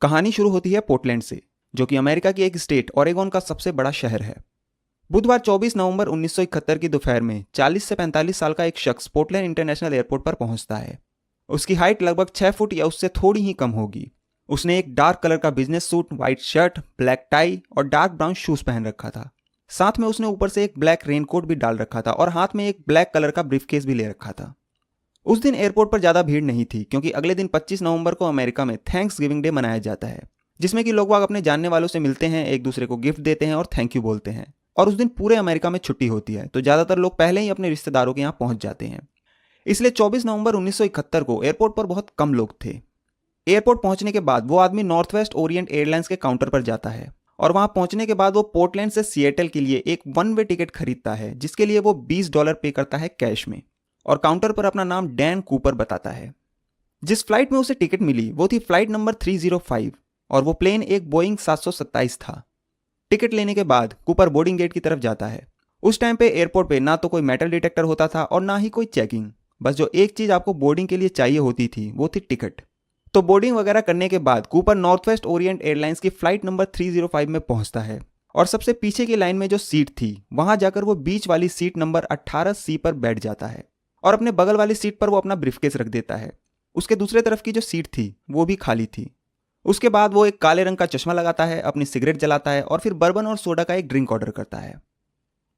कहानी शुरू होती है पोर्टलैंड से, जो कि अमेरिका की एक स्टेट ओरेगोन का सबसे बड़ा शहर है। बुधवार 24 नवंबर 1971 की दोपहर में 40 से 45 साल का एक शख्स पोर्टलैंड इंटरनेशनल एयरपोर्ट पर पहुंचता है। उसकी हाइट लगभग 6 फुट या उससे थोड़ी ही कम होगी। उसने एक डार्क कलर का business suit, white shirt, black tie और डार्क ब्राउन शूज पहन रखा था। साथ में उसने ऊपर से एक ब्लैक रेनकोट भी डाल रखा था और हाथ में एक ब्लैक कलर का ब्रीफकेस भी ले रखा था। उस दिन एयरपोर्ट पर ज़्यादा भीड़ नहीं थी, क्योंकि अगले दिन 25 नवंबर को अमेरिका में थैंक्स गिविंग डे मनाया जाता है, जिसमें कि लोग बाग अपने जानने वालों से मिलते हैं, एक दूसरे को गिफ्ट देते हैं और थैंक यू बोलते हैं। और उस दिन पूरे अमेरिका में छुट्टी होती है, तो ज़्यादातर लोग पहले ही अपने रिश्तेदारों के यहाँ पहुंच जाते हैं। इसलिए 24 नवंबर 1971 को एयरपोर्ट पर बहुत कम लोग थे। एयरपोर्ट पहुंचने के बाद वो आदमी नॉर्थ वेस्ट ओरिएंट एयरलाइंस के काउंटर पर जाता है और वहां पहुंचने के बाद वो पोर्टलैंड से सिएटल के लिए एक वन वे टिकट खरीदता है, जिसके लिए वो $20 पे करता है कैश में, और काउंटर पर अपना नाम डैन कूपर बताता है। जिस फ्लाइट में उसे टिकट मिली वो थी फ्लाइट नंबर 305 और वो प्लेन एक बोइंग 727 था। टिकट लेने के बाद कूपर बोर्डिंग गेट की तरफ जाता है। उस टाइम पे एयरपोर्ट पे ना तो कोई मेटल डिटेक्टर होता था और ना ही कोई चेकिंग। बस जो एक चीज आपको बोर्डिंग के लिए चाहिए होती थी वो थी टिकट। तो बोर्डिंग वगैरह करने के बाद Cooper north west Orient airlines की फ्लाइट नंबर 305 में पहुंचता है और सबसे पीछे की लाइन में जो सीट थी वहां जाकर वो बीच वाली सीट नंबर 18C पर बैठ जाता है और अपने बगल वाली सीट पर वो अपना ब्रीफकेस रख देता है। उसके दूसरे तरफ की जो सीट थी वो भी खाली थी। उसके बाद वो एक काले रंग का चश्मा लगाता है, अपनी सिगरेट जलाता है और फिर बर्बन और सोडा का एक ड्रिंक ऑर्डर करता है।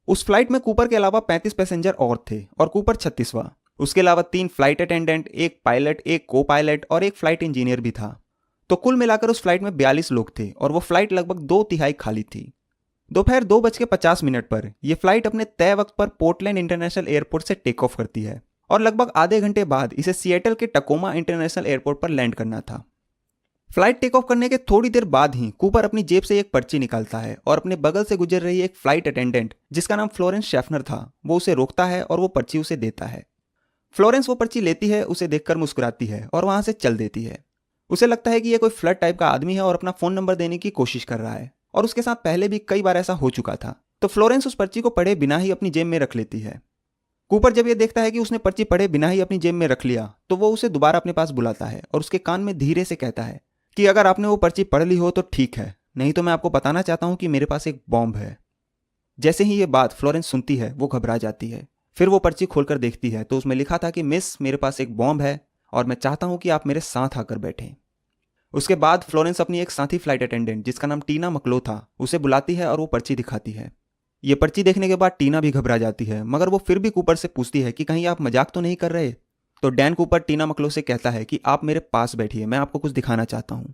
उस फ्लाइट में कूपर के अलावा 35 पैसेंजर और थे और कूपर 36वां। उसके अलावा 3 फ्लाइट अटेंडेंट, एक पायलट, एक को पायलट और एक फ्लाइट इंजीनियर भी था। तो कुल मिलाकर उस फ्लाइट में 42 लोग थे और वो फ्लाइट लगभग 2/3 खाली थी। दोपहर 2:50 पर यह फ्लाइट अपने तय वक्त पर पोर्टलैंड इंटरनेशनल एयरपोर्ट से टेक ऑफ करती है और लगभग आधे घंटे बाद इसे सिएटल के टकोमा इंटरनेशनल एयरपोर्ट पर लैंड करना था। फ्लाइट टेक ऑफ करने के थोड़ी देर बाद ही कूपर अपनी जेब से एक पर्ची निकालता है और अपने बगल से गुजर रही एक फ्लाइट अटेंडेंट, जिसका नाम फ्लोरेंस शेफनर था, वो उसे रोकता है और वो पर्ची उसे देता है। फ्लोरेंस वो पर्ची लेती है, उसे देखकर मुस्कुराती है और वहां से चल देती है। उसे लगता है कि यह कोई फ्लड टाइप का आदमी है और अपना फोन नंबर देने की कोशिश कर रहा है, और उसके साथ पहले भी कई बार ऐसा हो चुका था। तो फ्लोरेंस उस पर्ची को पढ़े बिना ही अपनी जेब में रख लेती है। कूपर जब यह देखता है कि उसने पर्ची पढ़े बिना ही अपनी जेब में रख लिया, तो वो उसे दोबारा अपने पास बुलाता है और उसके कान में धीरे से कहता है कि अगर आपने वो पर्ची पढ़ ली हो तो ठीक है, नहीं तो मैं आपको बताना चाहता हूं कि मेरे पास एक बॉम्ब है। जैसे ही ये बात फ्लोरेंस सुनती है वो घबरा जाती है। फिर वो पर्ची खोलकर देखती है तो उसमें लिखा था कि मिस, मेरे पास एक बॉम्ब है और मैं चाहता हूं कि आप मेरे साथ आकर बैठें। उसके बाद फ्लोरेंस अपनी एक साथी फ्लाइट अटेंडेंट, जिसका नाम टीना मकलो था, उसे बुलाती है और वो पर्ची दिखाती है। ये पर्ची देखने के बाद टीना भी घबरा जाती है, मगर वो फिर भी कूपर से पूछती है कि कहीं आप मजाक तो नहीं कर रहे। तो डैन कूपर टीना मकलो से कहता है कि आप मेरे पास बैठिए, मैं आपको कुछ दिखाना चाहता हूँ।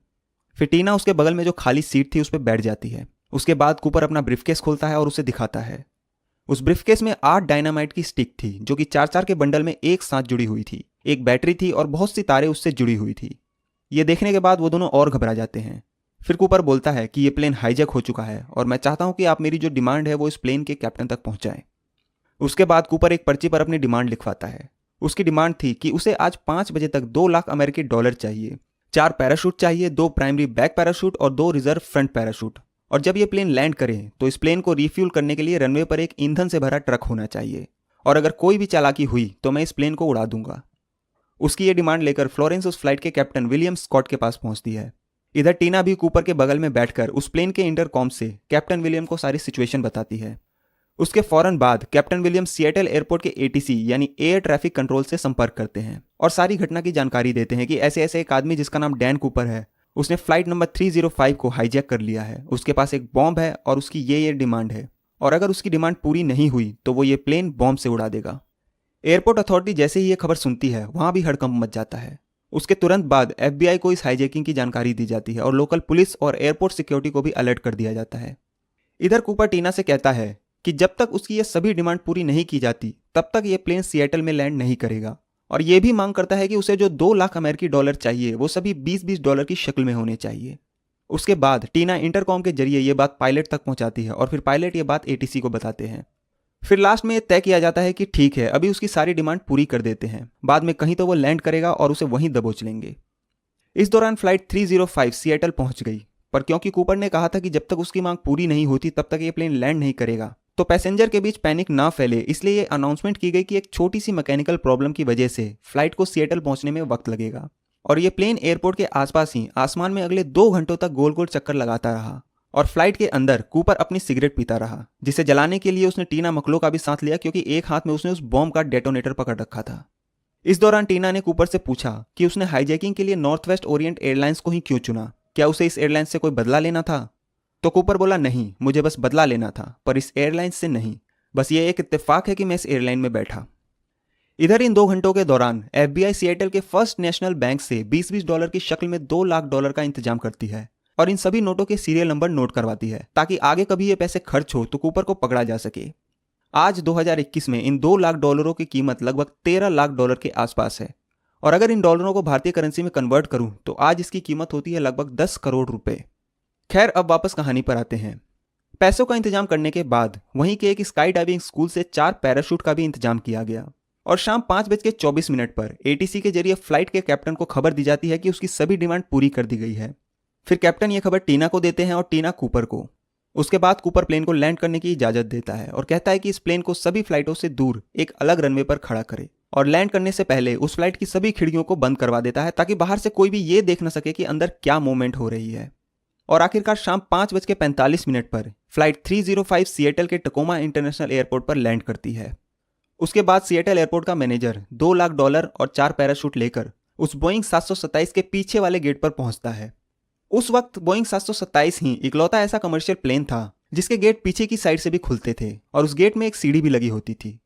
फिर टीना उसके बगल में जो खाली सीट थी उस पर बैठ जाती है। उसके बाद कूपर अपना ब्रीफकेस खोलता है और उसे दिखाता है। उस ब्रीफकेस में 8 डायनामाइट की स्टिक थी, जो कि 4-4 के बंडल में एक साथ जुड़ी हुई थी। एक बैटरी थी और बहुत सी तारें उससे जुड़ी हुई थी। ये देखने के बाद वो दोनों और घबरा जाते हैं। फिर कूपर बोलता है कि ये प्लेन हाईजैक हो चुका है और मैं चाहता हूं कि आप मेरी जो डिमांड है वो इस प्लेन के कैप्टन तक पहुंचाएं। उसके बाद कूपर एक पर्ची पर अपनी डिमांड लिखवाता है। उसकी डिमांड थी कि उसे आज 5 बजे तक $2 लाख चाहिए, 4 पैराशूट चाहिए, 2 प्राइमरी बैक पैराशूट और 2 रिजर्व फ्रंट पैराशूट। और जब ये प्लेन लैंड करे तो इस प्लेन को रिफ्यूल करने के लिए रनवे पर एक ईंधन से भरा ट्रक होना चाहिए, और अगर कोई भी चालाकी हुई तो मैं इस प्लेन को उड़ा दूंगा। उसकी ये डिमांड लेकर फ्लोरेंस उस फ्लाइट के कैप्टन विलियम स्कॉट के पास पहुंचती है। इधर टीना भी कूपर के बगल में बैठकर उस प्लेन के इंटरकॉम से कैप्टन विलियम को सारी सिचुएशन बताती है। उसके फौरन बाद कैप्टन विलियम सिएटल एयरपोर्ट के ATC यानी एयर ट्रैफिक कंट्रोल से संपर्क करते हैं और सारी घटना की जानकारी देते हैं कि ऐसे ऐसे एक आदमी जिसका नाम डैन कूपर है, उसने फ्लाइट नंबर 305 को हाईजैक कर लिया है, उसके पास एक बॉम्ब है और उसकी ये डिमांड है, और अगर उसकी डिमांड पूरी नहीं हुई तो वो ये प्लेन बॉम्ब से उड़ा देगा। एयरपोर्ट अथॉरिटी जैसे ही ये खबर सुनती है वहां भी हड़कंप मच जाता है। उसके तुरंत बाद FBI को इस हाईजैकिंग की जानकारी दी जाती है और लोकल पुलिस और एयरपोर्ट सिक्योरिटी को भी अलर्ट कर दिया जाता है। इधर कूपर टीना से कहता है कि जब तक उसकी ये सभी डिमांड पूरी नहीं की जाती तब तक ये प्लेन सिएटल में लैंड नहीं करेगा, और ये भी मांग करता है कि उसे जो $2 लाख चाहिए वो सभी $20-20 की शक्ल में होने चाहिए। उसके बाद टीना इंटरकॉम के जरिए ये बात पायलट तक पहुंचाती है और फिर पायलट ये बात ATC को बताते हैं। फिर लास्ट में यह तय किया जाता है कि ठीक है, अभी उसकी सारी डिमांड पूरी कर देते हैं, बाद में कहीं तो वो लैंड करेगा और उसे वहीं दबोच लेंगे। इस दौरान फ्लाइट 305 सिएटल पहुंच गई, पर क्योंकि कूपर ने कहा था कि जब तक उसकी मांग पूरी नहीं होती तब तक ये प्लेन लैंड नहीं करेगा, तो पैसेंजर के बीच पैनिक ना फैले इसलिए ये अनाउंसमेंट की गई कि एक छोटी सी मैकेनिकल प्रॉब्लम की वजह से फ्लाइट को सिएटल पहुंचने में वक्त लगेगा। और ये प्लेन एयरपोर्ट के आसपास ही आसमान में अगले 2 घंटों तक गोल गोल चक्कर लगाता रहा और फ्लाइट के अंदर कूपर अपनी सिगरेट पीता रहा, जिसे जलाने के लिए उसने टीना मकलो का भी साथ लिया क्योंकि एक हाथ में उसने उस बॉम्ब का डेटोनेटर पकड़ रखा था। इस दौरान टीना ने कूपर से पूछा कि उसने हाईजैकिंग के लिए नॉर्थ वेस्ट ओरिएंट एयरलाइंस को ही क्यों चुना, क्या उसे इस एयरलाइंस से कोई बदला लेना था। तो कूपर बोला, नहीं, मुझे बस बदला लेना था, पर इस एयरलाइंस से नहीं, बस ये एक इत्तेफाक है कि मैं इस एयरलाइन में बैठा। इधर इन 2 घंटों के दौरान FBI सिएटल के फर्स्ट नेशनल बैंक से $20 की शक्ल में $2 लाख का इंतजाम करती है और इन सभी नोटों के सीरियल नंबर नोट करवाती है ताकि आगे कभी ये पैसे खर्च हो तो कूपर को पकड़ा जा सके। आज 2021 में इन $2 लाख की कीमत लगभग $13 लाख के आसपास है और अगर इन डॉलरों को भारतीय करेंसी में कन्वर्ट करूं तो आज इसकी कीमत होती है लगभग 10 करोड़ रुपए। खैर, अब वापस कहानी पर आते हैं। पैसों का इंतजाम करने के बाद वहीं के एक स्काई डाइविंग स्कूल से 4 पैराशूट का भी इंतजाम किया गया और शाम 5:24 पर ATC के जरिए फ्लाइट के कैप्टन को खबर दी जाती है कि उसकी सभी डिमांड पूरी कर दी गई है। फिर कैप्टन ये खबर टीना को देते हैं और टीना कूपर को। उसके बाद कूपर प्लेन को लैंड करने की इजाजत देता है और कहता है कि इस प्लेन को सभी फ्लाइटों से दूर एक अलग रनवे पर खड़ा करे और लैंड करने से पहले उस फ्लाइट की सभी खिड़कियों को बंद करवा देता है ताकि बाहर से कोई भी ये देख न सके कि अंदर क्या मूवमेंट हो रही है। और आखिरकार शाम 5:45 पर फ्लाइट 305 सिएटल के टकोमा इंटरनेशनल एयरपोर्ट पर लैंड करती है। उसके बाद सिएटल एयरपोर्ट का मैनेजर $2 लाख और 4 पैराशूट लेकर उस बोइंग 727 के पीछे वाले गेट पर पहुंचता है। उस वक्त बोइंग 727 ही इकलौता ऐसा कमर्शियल प्लेन था जिसके गेट पीछे की साइड से भी खुलते थे और उस गेट में एक सीढ़ी भी लगी होती थी।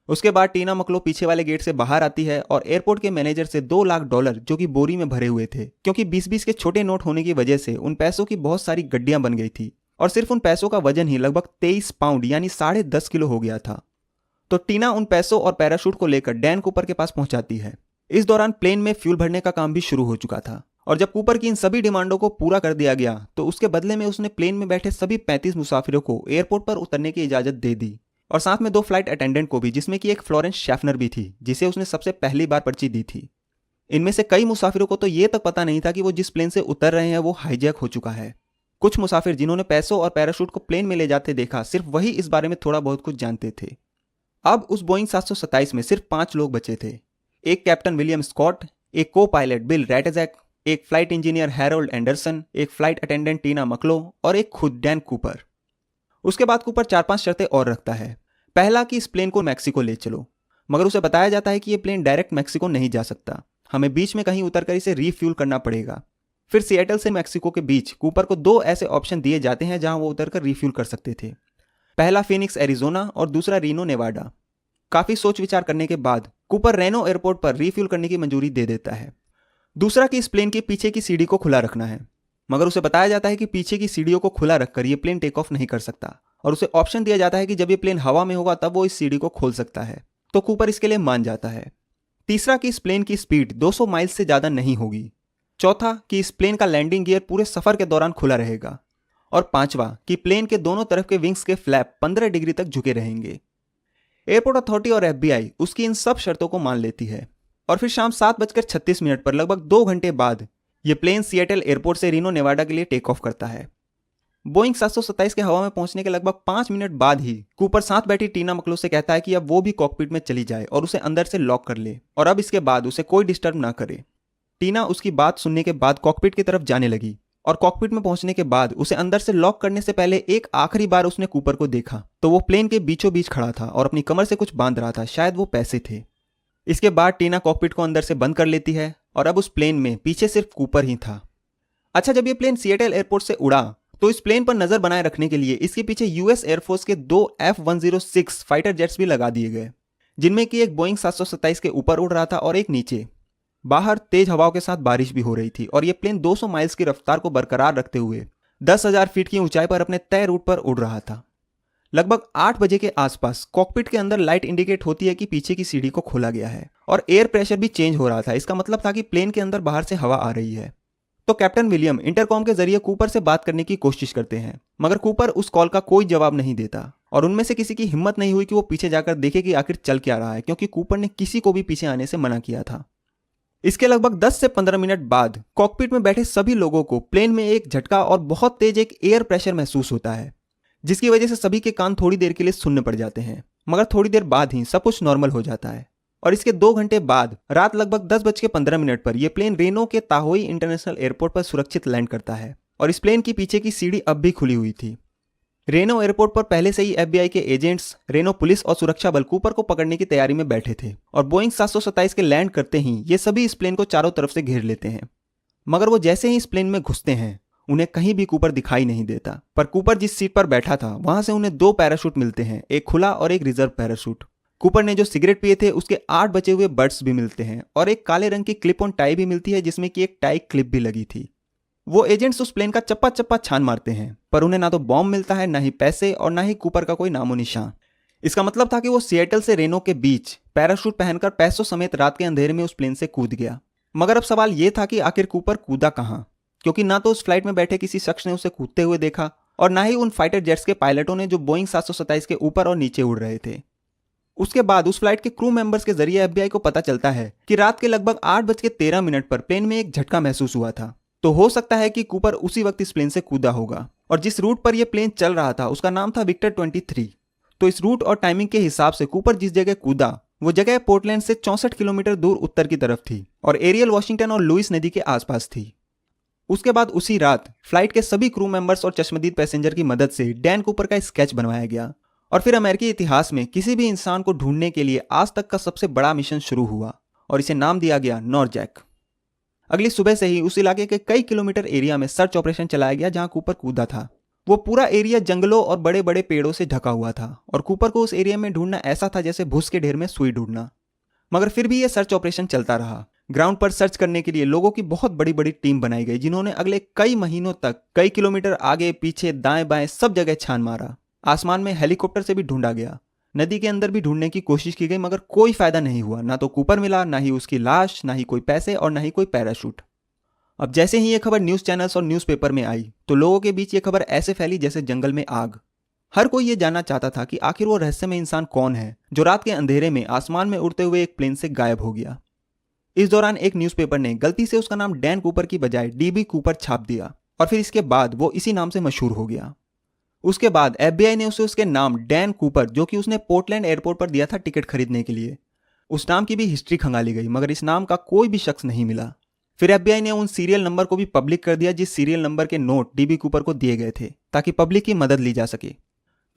उसके बाद टीना मकलो पीछे वाले गेट से बाहर आती है और एयरपोर्ट के मैनेजर से $2 लाख जो कि बोरी में भरे हुए थे, क्योंकि 20-20 के छोटे नोट होने की वजह से उन पैसों की बहुत सारी गड्डियां बन गई थी और सिर्फ उन पैसों का वजन ही लगभग 23 पाउंड यानी 10.5 किलो हो गया था। तो टीना उन पैसों और पैराशूट को लेकर डैन कूपर के पास पहुंचाती है। इस दौरान प्लेन में फ्यूल भरने का काम भी शुरू हो चुका था और जब कूपर की इन सभी डिमांडों को पूरा कर दिया गया तो उसके बदले में उसने प्लेन में बैठे सभी 35 मुसाफिरों को एयरपोर्ट पर उतरने की इजाजत दे दी और साथ में 2 फ्लाइट अटेंडेंट को भी, जिसमें कि एक फ्लोरेंस शैफनर भी थी जिसे उसने सबसे पहली बार पर्ची दी थी। इनमें से कई मुसाफिरों को तो ये तक पता नहीं था कि वो जिस प्लेन से उतर रहे हैं वो हाईजैक हो चुका है। कुछ मुसाफिर जिन्होंने पैसों और पैराशूट को प्लेन में ले जाते देखा, सिर्फ वही इस बारे में थोड़ा बहुत कुछ जानते थे। अब उस बोइंग 727 में सिर्फ 5 लोग बचे थे। एक कैप्टन विलियम स्कॉट, एक को पायलट बिल रैटेजैक, एक फ्लाइट इंजीनियर हैरोल्ड एंडरसन, एक फ्लाइट अटेंडेंट टीना मकलो और एक खुद डैन कूपर। उसके बाद कूपर 4-5 शर्तें और रखता है। पहला कि इस प्लेन को मैक्सिको ले चलो, मगर उसे बताया जाता है कि यह प्लेन डायरेक्ट मैक्सिको नहीं जा सकता, हमें बीच में कहीं उतरकर इसे रीफ्यूल करना पड़ेगा। फिर सिएटल से मैक्सिको के बीच कूपर को 2 ऐसे ऑप्शन दिए जाते हैं जहां वो उतरकर रीफ्यूल कर सकते थे। पहला फिनिक्स एरिजोना और दूसरा रीनो नेवाडा। काफी सोच विचार करने के बाद कूपर रेनो एयरपोर्ट पर रीफ्यूल करने की मंजूरी दे देता है। दूसरा कि इस प्लेन की पीछे की सीढ़ी को खुला रखना है, मगर उसे बताया जाता है कि पीछे की सीढ़ियों को खुला रखकर यह प्लेन टेक ऑफ नहीं कर सकता और उसे ऑप्शन दिया जाता है कि जब यह प्लेन हवा में होगा तब वो इस सीढ़ी को खोल सकता है, तो कूपर इसके लिए मान जाता है। तीसरा कि इस प्लेन की स्पीड 200 माइल से ज्यादा नहीं होगी। चौथा कि इस प्लेन का लैंडिंग गियर पूरे सफर के दौरान खुला रहेगा और पांचवा कि प्लेन के दोनों तरफ के विंग्स के फ्लैप 15 डिग्री तक झुके रहेंगे। एयरपोर्ट अथॉरिटी और FBI उसकी इन सब शर्तों को मान लेती है और फिर शाम 7:36 पर लगभग 2 घंटे बाद यह प्लेन सिएटल एयरपोर्ट से रीनो नेवाडा के लिए टेक ऑफ करता है। बोइंग 727 के हवा में पहुंचने के लगभग 5 मिनट बाद ही कूपर साथ बैठी टीना मकलो से कहता है कि अब वो भी कॉकपिट में चली जाए और उसे अंदर से लॉक कर ले और अब इसके बाद उसे कोई डिस्टर्ब ना करे। टीना उसकी बात सुनने के बाद कॉकपिट की तरफ जाने लगी और कॉकपिट में पहुंचने के बाद उसे अंदर से लॉक करने से पहले एक आखिरी बार उसने कूपर को देखा तो वो प्लेन के बीचों बीच खड़ा था और अपनी कमर से कुछ बांध रहा था, शायद वो पैसे थे। इसके बाद टीना कॉकपिट को अंदर से बंद कर लेती है और अब उस प्लेन में पीछे सिर्फ कूपर ही था। अच्छा, जब ये प्लेन सिएटल एयरपोर्ट से उड़ा तो इस प्लेन पर नजर बनाए रखने के लिए इसके पीछे US एयरफोर्स के 2 F-106 फाइटर जेट्स भी लगा दिए गए, जिनमें कि एक बोइंग 727 के ऊपर उड़ रहा था और एक नीचे। बाहर तेज हवाओं के साथ बारिश भी हो रही थी और यह प्लेन 200 माइल्स की रफ्तार को बरकरार रखते हुए 10,000 फीट की ऊंचाई पर अपने तय रूट पर उड़ रहा था। लगभग 8 बजे के आसपास कॉकपिट के अंदर लाइट इंडिकेट होती है कि पीछे की सीढ़ी को खोला गया है और एयर प्रेशर भी चेंज हो रहा था। इसका मतलब था कि प्लेन के अंदर बाहर से हवा आ रही है। तो कैप्टन विलियम इंटरकॉम के जरिए कूपर से बात करने की कोशिश करते हैं, मगर कूपर उस कॉल का कोई जवाब नहीं देता और उनमें से किसी की हिम्मत नहीं हुई कि वो पीछे जाकर देखे कि आखिर चल क्या रहा है, क्योंकि कूपर ने किसी को भी पीछे आने से मना किया था। इसके लगभग 10 से 15 मिनट बाद कॉकपिट में बैठे सभी लोगों को प्लेन में एक झटका और बहुत तेज एक एयर प्रेशर महसूस होता है, जिसकी वजह से सभी के कान थोड़ी देर के लिए सुन्न पड़ जाते हैं, मगर थोड़ी देर बाद ही सब कुछ नॉर्मल हो जाता है। और इसके 2 घंटे बाद रात लगभग 10:15 पर यह प्लेन रेनो के ताहोई इंटरनेशनल एयरपोर्ट पर सुरक्षित लैंड करता है और इस प्लेन की पीछे की सीढ़ी अब भी खुली हुई थी। रेनो एयरपोर्ट पर पहले से ही FBI के एजेंट्स, रेनो पुलिस और सुरक्षा बल कूपर को पकड़ने की तैयारी में बैठे थे और बोइंग 727 के लैंड करते ही ये सभी इस प्लेन को चारों तरफ से घेर लेते हैं। मगर वो जैसे ही इस प्लेन में घुसते हैं उन्हें कहीं भी कूपर दिखाई नहीं देता, पर कूपर जिस सीट पर बैठा था वहां से उन्हें 2 पैराशूट मिलते हैं, एक खुला और एक रिजर्व पैराशूट। कूपर ने जो सिगरेट पिए थे उसके 8 बचे हुए बर्ड्स भी मिलते हैं और एक काले रंग की क्लिप ऑन टाई भी मिलती है जिसमें कि एक टाई क्लिप भी लगी थी। वो एजेंट्स उस प्लेन का चप्पा चप्पा छान मारते हैं, पर उन्हें ना तो बॉम्ब मिलता है, ना ही पैसे और ना ही कूपर का कोई नामो निशान। इसका मतलब था कि वो सिएटल से रेनो के बीच पैराशूट पहनकर पैसों समेत रात के अंधेरे में उस प्लेन से कूद गया। मगर अब सवाल यह था कि आखिर कूपर कूदा कहां, क्योंकि ना तो उस फ्लाइट में बैठे किसी शख्स ने उसे कूदते हुए देखा और ना ही उन फाइटर जेट्स के पायलटों ने जो बोइंग 727 के ऊपर और नीचे उड़ रहे थे। उसके बाद उस फ्लाइट के क्रू मेंबर्स के जरिए FBI को पता चलता है कि रात के लगभग 8:13 पर प्लेन में एक झटका महसूस हुआ था। तो हो सकता है कि कूपर उसी वक्त इस प्लेन से कूदा होगा और जिस रूट पर यह प्लेन चल रहा था उसका नाम था विक्टर 23। तो इस रूट और टाइमिंग के हिसाब से कूपर जिस जगह कूदा वो जगह पोर्टलैंड से 64 किलोमीटर दूर उत्तर की तरफ थी और एरियल वॉशिंगटन और लुइस नदी के आसपास थी। उसके बाद उसी रात फ्लाइट के सभी क्रू मेंबर्स और चश्मदीद पैसेंजर की मदद से डैन कूपर का स्केच बनवाया गया और फिर अमेरिकी इतिहास में किसी भी इंसान को ढूंढने के लिए आज तक का सबसे बड़ा मिशन शुरू हुआ और इसे नाम दिया गया नॉरजैक। अगली सुबह से ही उस इलाके के कई किलोमीटर एरिया में सर्च ऑपरेशन चलाया गया जहां कूपर कूदा था। वो पूरा एरिया जंगलों और बड़े बड़े पेड़ों से ढका हुआ था और कूपर को उस एरिया में ढूंढना ऐसा था जैसे भूस के ढेर में सुई ढूंढना। मगर फिर भी यह सर्च ऑपरेशन चलता रहा। ग्राउंड पर सर्च करने के लिए लोगों की बहुत बड़ी बड़ी टीम बनाई गई जिन्होंने अगले कई महीनों तक कई किलोमीटर आगे पीछे दाएं बाएं सब जगह छान मारा। आसमान में हेलीकॉप्टर से भी ढूंढा गया, नदी के अंदर भी ढूंढने की कोशिश की गई, मगर कोई फायदा नहीं हुआ। ना तो कूपर मिला, ना ही उसकी लाश, ना ही कोई पैसे और ना ही कोई पैराशूट। अब जैसे ही यह खबर न्यूज चैनल्स और न्यूज़पेपर में आई तो लोगों के बीच यह खबर ऐसे फैली जैसे जंगल में आग। हर कोई यह जानना चाहता था कि आखिर वो रहस्यमय इंसान कौन है जो रात के अंधेरे में आसमान में उड़ते हुए एक प्लेन से गायब हो गया। इस दौरान एक न्यूज़पेपर ने गलती से उसका नाम डैन कूपर की बजाय DB कूपर छाप दिया और फिर इसके बाद वो इसी नाम से मशहूर हो गया। उसके बाद FBI ने उसे उसके नाम डैन कूपर, जो कि उसने पोर्टलैंड एयरपोर्ट पर दिया था टिकट खरीदने के लिए, उस नाम की भी हिस्ट्री खंगाली गई, मगर इस नाम का कोई भी शख्स नहीं मिला। फिर FBI ने उन सीरियल नंबर को भी पब्लिक कर दिया जिस सीरियल नंबर के नोट DB कूपर को दिए गए थे, ताकि पब्लिक की मदद ली जा सके।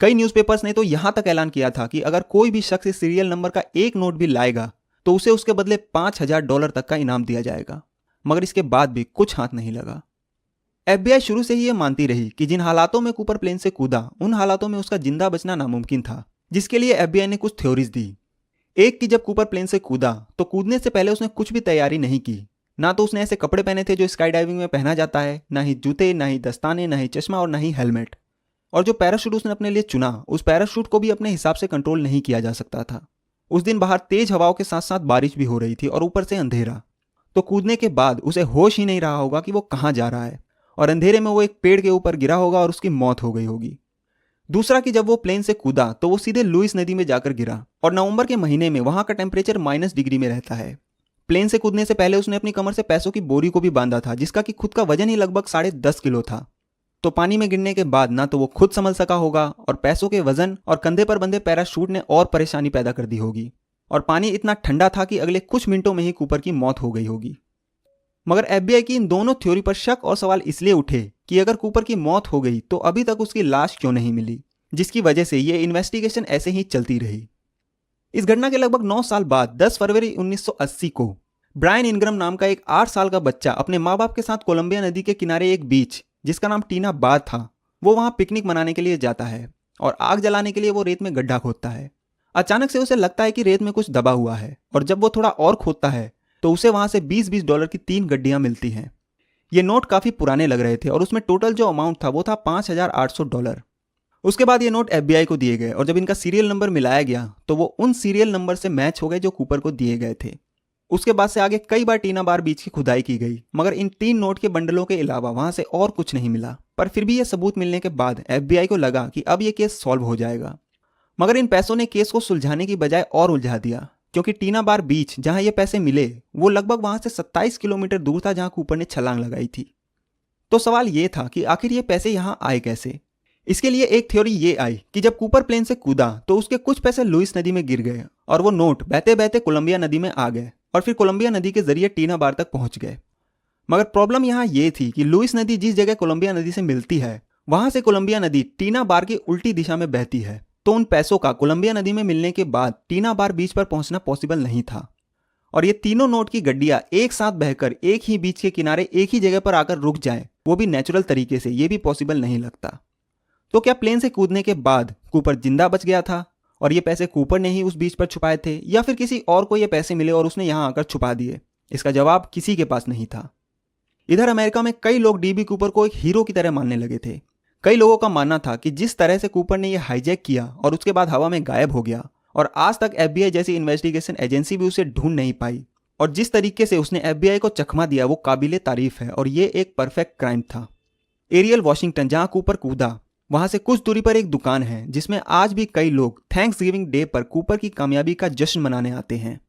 कई न्यूज़पेपर्स ने तो यहां तक ऐलान किया था कि अगर कोई भी शख्स इस सीरियल नंबर का एक नोट भी लाएगा तो उसे उसके बदले $5000 तक का इनाम दिया जाएगा। मगर इसके बाद भी कुछ हाथ नहीं लगा। FBI शुरू से ही यह मानती रही कि जिन हालातों में कूपर प्लेन से कूदा उन हालातों में उसका जिंदा बचना नामुमकिन था, जिसके लिए FBI ने कुछ थ्योरीज दी। एक कि जब कूपर प्लेन से कूदा तो कूदने से पहले उसने कुछ भी तैयारी नहीं की। ना तो उसने ऐसे कपड़े पहने थे जो स्काई डाइविंग में पहना जाता है, ना ही जूते, ना ही दस्ताने, ना ही चश्मा और ना ही हेलमेट। और जो पैराशूट उसने अपने लिए चुना उस पैराशूट को भी अपने हिसाब से कंट्रोल नहीं किया जा सकता था। उस दिन बाहर तेज हवाओं के साथ साथ बारिश भी हो रही थी और ऊपर से अंधेरा। तो कूदने के बाद उसे होश ही नहीं रहा होगा कि वो कहां जा रहा है और अंधेरे में वो एक पेड़ के ऊपर गिरा होगा और उसकी मौत हो गई होगी। दूसरा कि जब वो प्लेन से कूदा तो वो सीधे लुइस नदी में जाकर गिरा और नवंबर के महीने में वहां का टेम्परेचर -डिग्री में रहता है। प्लेन से कूदने से पहले उसने अपनी कमर से पैसों की बोरी को भी बांधा था जिसका कि खुद का वजन ही लगभग 10.5 किलो था। तो पानी में गिरने के बाद ना तो वो खुद संभल सका होगा और पैसों के वजन और कंधे पर बंधे पैराशूट ने और परेशानी पैदा कर दी होगी। और पानी इतना ठंडा था कि अगले कुछ मिनटों में ही कूपर की मौत हो गई होगी। मगर FBI की इन दोनों थ्योरी पर शक और सवाल इसलिए उठे कि अगर कूपर की मौत हो गई तो अभी तक उसकी लाश क्यों नहीं मिली, जिसकी वजह से यह इन्वेस्टिगेशन ऐसे ही चलती रही। इस घटना के लगभग 9 साल बाद 10 फरवरी 1980 को ब्रायन इनग्रम नाम का एक 8 साल का बच्चा अपने माँ बाप के साथ कोलंबिया नदी के किनारे एक बीच जिसका नाम टीना बार था, वो वहां पिकनिक मनाने के लिए जाता है और आग जलाने के लिए वो रेत में गड्ढा खोदता है। अचानक से उसे लगता है कि रेत में कुछ दबा हुआ है और जब वो थोड़ा और खोदता है तो उसे वहां से $20 की 3 गड्डियां मिलती हैं। ये नोट काफी पुराने लग रहे थे और उसमें टोटल जो अमाउंट था वो था $5800। उसके बाद ये नोट FBI को दिए गए और जब इनका सीरियल नंबर मिलाया गया तो वो उन सीरियल नंबर से मैच हो गए जो कूपर को दिए गए थे। उसके बाद से आगे कई बार टीना बार बीच की खुदाई की गई, मगर इन 3 नोट के बंडलों के अलावा वहां से और कुछ नहीं मिला। पर फिर भी यह सबूत मिलने के बाद FBI को लगा कि अब यह केस सॉल्व हो जाएगा। मगर इन पैसों ने केस को सुलझाने की बजाय और उलझा दिया, क्योंकि टीना बार बीच जहां ये पैसे मिले वो लगभग वहां से 27 किलोमीटर दूर था जहां कूपर ने छलांग लगाई थी। तो सवाल ये था कि आखिर ये पैसे यहां आए कैसे। इसके लिए एक थ्योरी ये आई कि जब कूपर प्लेन से कूदा तो उसके कुछ पैसे लुइस नदी में गिर गए और वो नोट बहते बहते कोलंबिया नदी में आ गए और फिर कोलंबिया नदी के जरिए टीना बार तक पहुंच गए। मगर प्रॉब्लम यहाँ ये थी कि लुइस नदी जिस जगह कोलंबिया नदी से मिलती है वहां से कोलंबिया नदी टीना बार की उल्टी दिशा में बहती है, तो उन पैसों का कोलंबिया नदी में मिलने के बाद टीना बार बीच पर पहुंचना पॉसिबल नहीं था। और ये तीनों नोट की गड्डियां एक साथ बहकर एक ही बीच के किनारे एक ही जगह पर आकर रुक जाएं, वो भी नेचुरल तरीके से, ये भी पॉसिबल नहीं लगता। तो क्या प्लेन से कूदने के बाद कूपर जिंदा बच गया था और ये पैसे कूपर ने ही उस बीच पर छुपाए थे, या फिर किसी और को ये पैसे मिले और उसने यहां आकर छुपा दिए? इसका जवाब किसी के पास नहीं था। इधर अमेरिका में कई लोग डीबी कूपर को एक हीरो की तरह मानने लगे थे। कई लोगों का मानना था कि जिस तरह से कूपर ने यह हाईजैक किया और उसके बाद हवा में गायब हो गया और आज तक एफबीआई जैसी इन्वेस्टिगेशन एजेंसी भी उसे ढूंढ नहीं पाई, और जिस तरीके से उसने एफबीआई को चकमा दिया वो काबिले तारीफ है और ये एक परफेक्ट क्राइम था। एरियल वॉशिंगटन जहां कूपर कूदा वहां से कुछ दूरी पर एक दुकान है जिसमें आज भी कई लोग थैंक्सगिविंग डे पर कूपर की कामयाबी का जश्न मनाने आते हैं।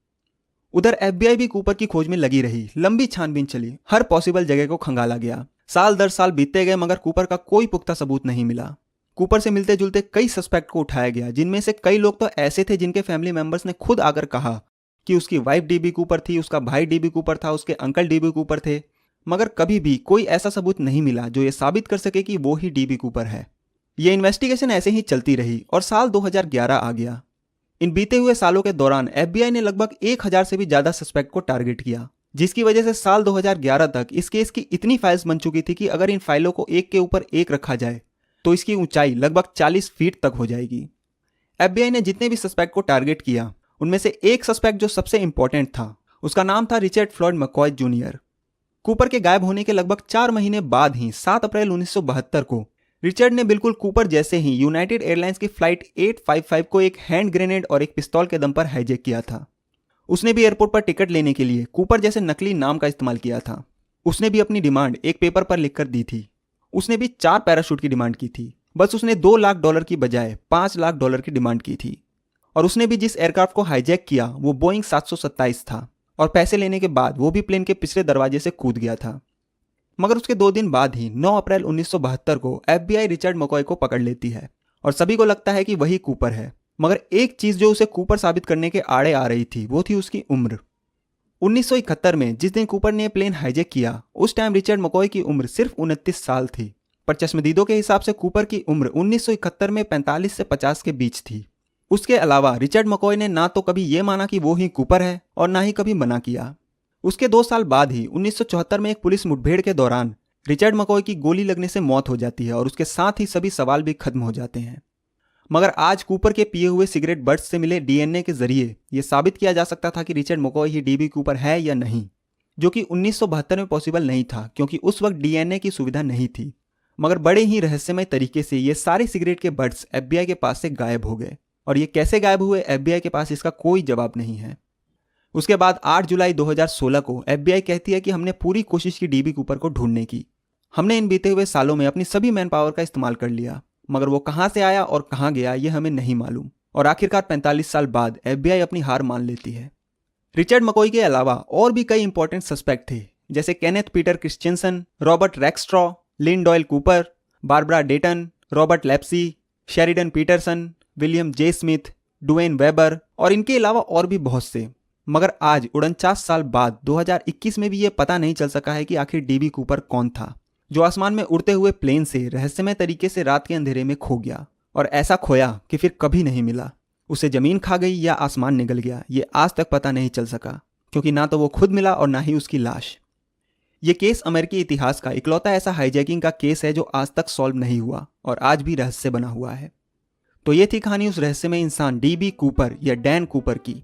उधर एफबीआई भी कूपर की खोज में लगी रही। लंबी छानबीन चली, हर पॉसिबल जगह को खंगाला गया। साल दर साल बीतते गए मगर कूपर का कोई पुख्ता सबूत नहीं मिला। कूपर से मिलते जुलते कई सस्पेक्ट को उठाया गया, जिनमें से कई लोग तो ऐसे थे जिनके फैमिली मेंबर्स ने खुद आकर कहा कि उसकी वाइफ डीबी कूपर थी, उसका भाई डीबी कूपर था, उसके अंकल डीबी कूपर थे, मगर कभी भी कोई ऐसा सबूत नहीं मिला जो ये साबित कर सके कि वो ही डीबी कूपर है। ये इन्वेस्टिगेशन ऐसे ही चलती रही और साल 2011 आ गया। इन बीते हुए सालों के दौरान एफबीआई ने लगभग 1000 से भी ज्यादा सस्पेक्ट को टारगेट किया, जिसकी वजह से साल 2011 तक इस केस की इतनी फाइल्स बन चुकी थी कि अगर इन फाइलों को एक के ऊपर एक रखा जाए तो इसकी ऊंचाई लगभग 40 फीट तक हो जाएगी। एफबीआई ने जितने भी सस्पेक्ट को टारगेट किया उनमें से एक सस्पेक्ट जो सबसे इंपॉर्टेंट था उसका नाम था रिचर्ड फ्लॉयड मकॉय जूनियर। कूपर के गायब होने के लगभग 4 महीने बाद ही 7 अप्रैल 1972 को रिचर्ड ने बिल्कुल कूपर जैसे ही यूनाइटेड एयरलाइंस की फ्लाइट 855 को एक हैंड ग्रेनेड और एक पिस्तौल के दम पर हाईजैक किया था। उसने भी एयरपोर्ट पर टिकट लेने के लिए कूपर जैसे नकली नाम का इस्तेमाल किया था। उसने भी अपनी डिमांड एक पेपर पर लिखकर दी थी। उसने भी 4 पैराशूट की डिमांड की थी, बस उसने $2 लाख की बजाय $5 लाख की डिमांड की थी। और उसने भी जिस एयरक्राफ्ट को हाईजैक किया वो बोइंग 727 था और पैसे लेने के बाद वो भी प्लेन के पिछले दरवाजे से कूद गया था। मगर उसके 2 दिन बाद ही 9 अप्रैल 1972 को एफबीआई रिचर्ड मकॉय को पकड़ लेती है और सभी को लगता है कि वही कूपर है। मगर एक चीज जो उसे कूपर साबित करने के आड़े आ रही थी वो थी उसकी उम्र। 1971 में जिस दिन कूपर ने प्लेन हाईजैक किया उस टाइम रिचर्ड मकॉय की उम्र सिर्फ 29 साल थी, पर चश्मदीदों के हिसाब से कूपर की उम्र 1971 में 45 से 50 के बीच थी। उसके अलावा रिचर्ड मकॉय ने ना तो कभी ये माना कि वो ही कूपर है और ना ही कभी मना किया। उसके 2 साल बाद ही 1974 में एक पुलिस मुठभेड़ के दौरान रिचर्ड मकॉय की गोली लगने से मौत हो जाती है और उसके साथ ही सभी सवाल भी खत्म हो जाते हैं। मगर आज कूपर के पिए हुए सिगरेट बट्स से मिले डीएनए के जरिए यह साबित किया जा सकता था कि रिचर्ड मकॉय ही डीबी कूपर है या नहीं, जो कि 1972 में पॉसिबल नहीं था क्योंकि उस वक्त डीएनए की सुविधा नहीं थी। मगर बड़े ही रहस्यमय तरीके से ये सारे सिगरेट के बट्स एफबीआई के पास से गायब हो गए और ये कैसे गायब हुए एफबीआई के पास इसका कोई जवाब नहीं है। उसके बाद 8 जुलाई 2016 को एफबीआई कहती है कि हमने पूरी कोशिश की डीबी कूपर को ढूंढने की। हमने इन बीते हुए सालों में अपनी सभी मैन पावर का इस्तेमाल कर लिया, मगर वो कहां से आया और कहां गया ये हमें नहीं मालूम। और आखिरकार 45 साल बाद एफबीआई अपनी हार मान लेती है। रिचर्ड मकॉय के अलावा और भी कई इंपॉर्टेंट सस्पेक्ट थे, जैसे Kenneth Peter Christiansen, Robert Rackstraw, Lynn Doyle Cooper, Barbara Dayton, Robert Lepsy, Sheridan Peterson, William J Smith, Duane Weber और इनके अलावा और भी बहुत से। मगर आज 49 साल बाद 2021 में भी ये पता नहीं चल सका है कि आखिर डीबी कूपर कौन था, जो आसमान में उड़ते हुए प्लेन से रहस्यमय तरीके से रात के अंधेरे में खो गया और ऐसा खोया कि फिर कभी नहीं मिला। उसे जमीन खा गई या आसमान निगल गया, ये आज तक पता नहीं चल सका, क्योंकि ना तो वो खुद मिला और ना ही उसकी लाश। ये केस अमेरिकी इतिहास का इकलौता ऐसा हाईजैकिंग का केस है जो आज तक सॉल्व नहीं हुआ और आज भी रहस्य बना हुआ है। तो ये थी कहानी उस रहस्यमय इंसान डीबी कूपर या डैन कूपर की,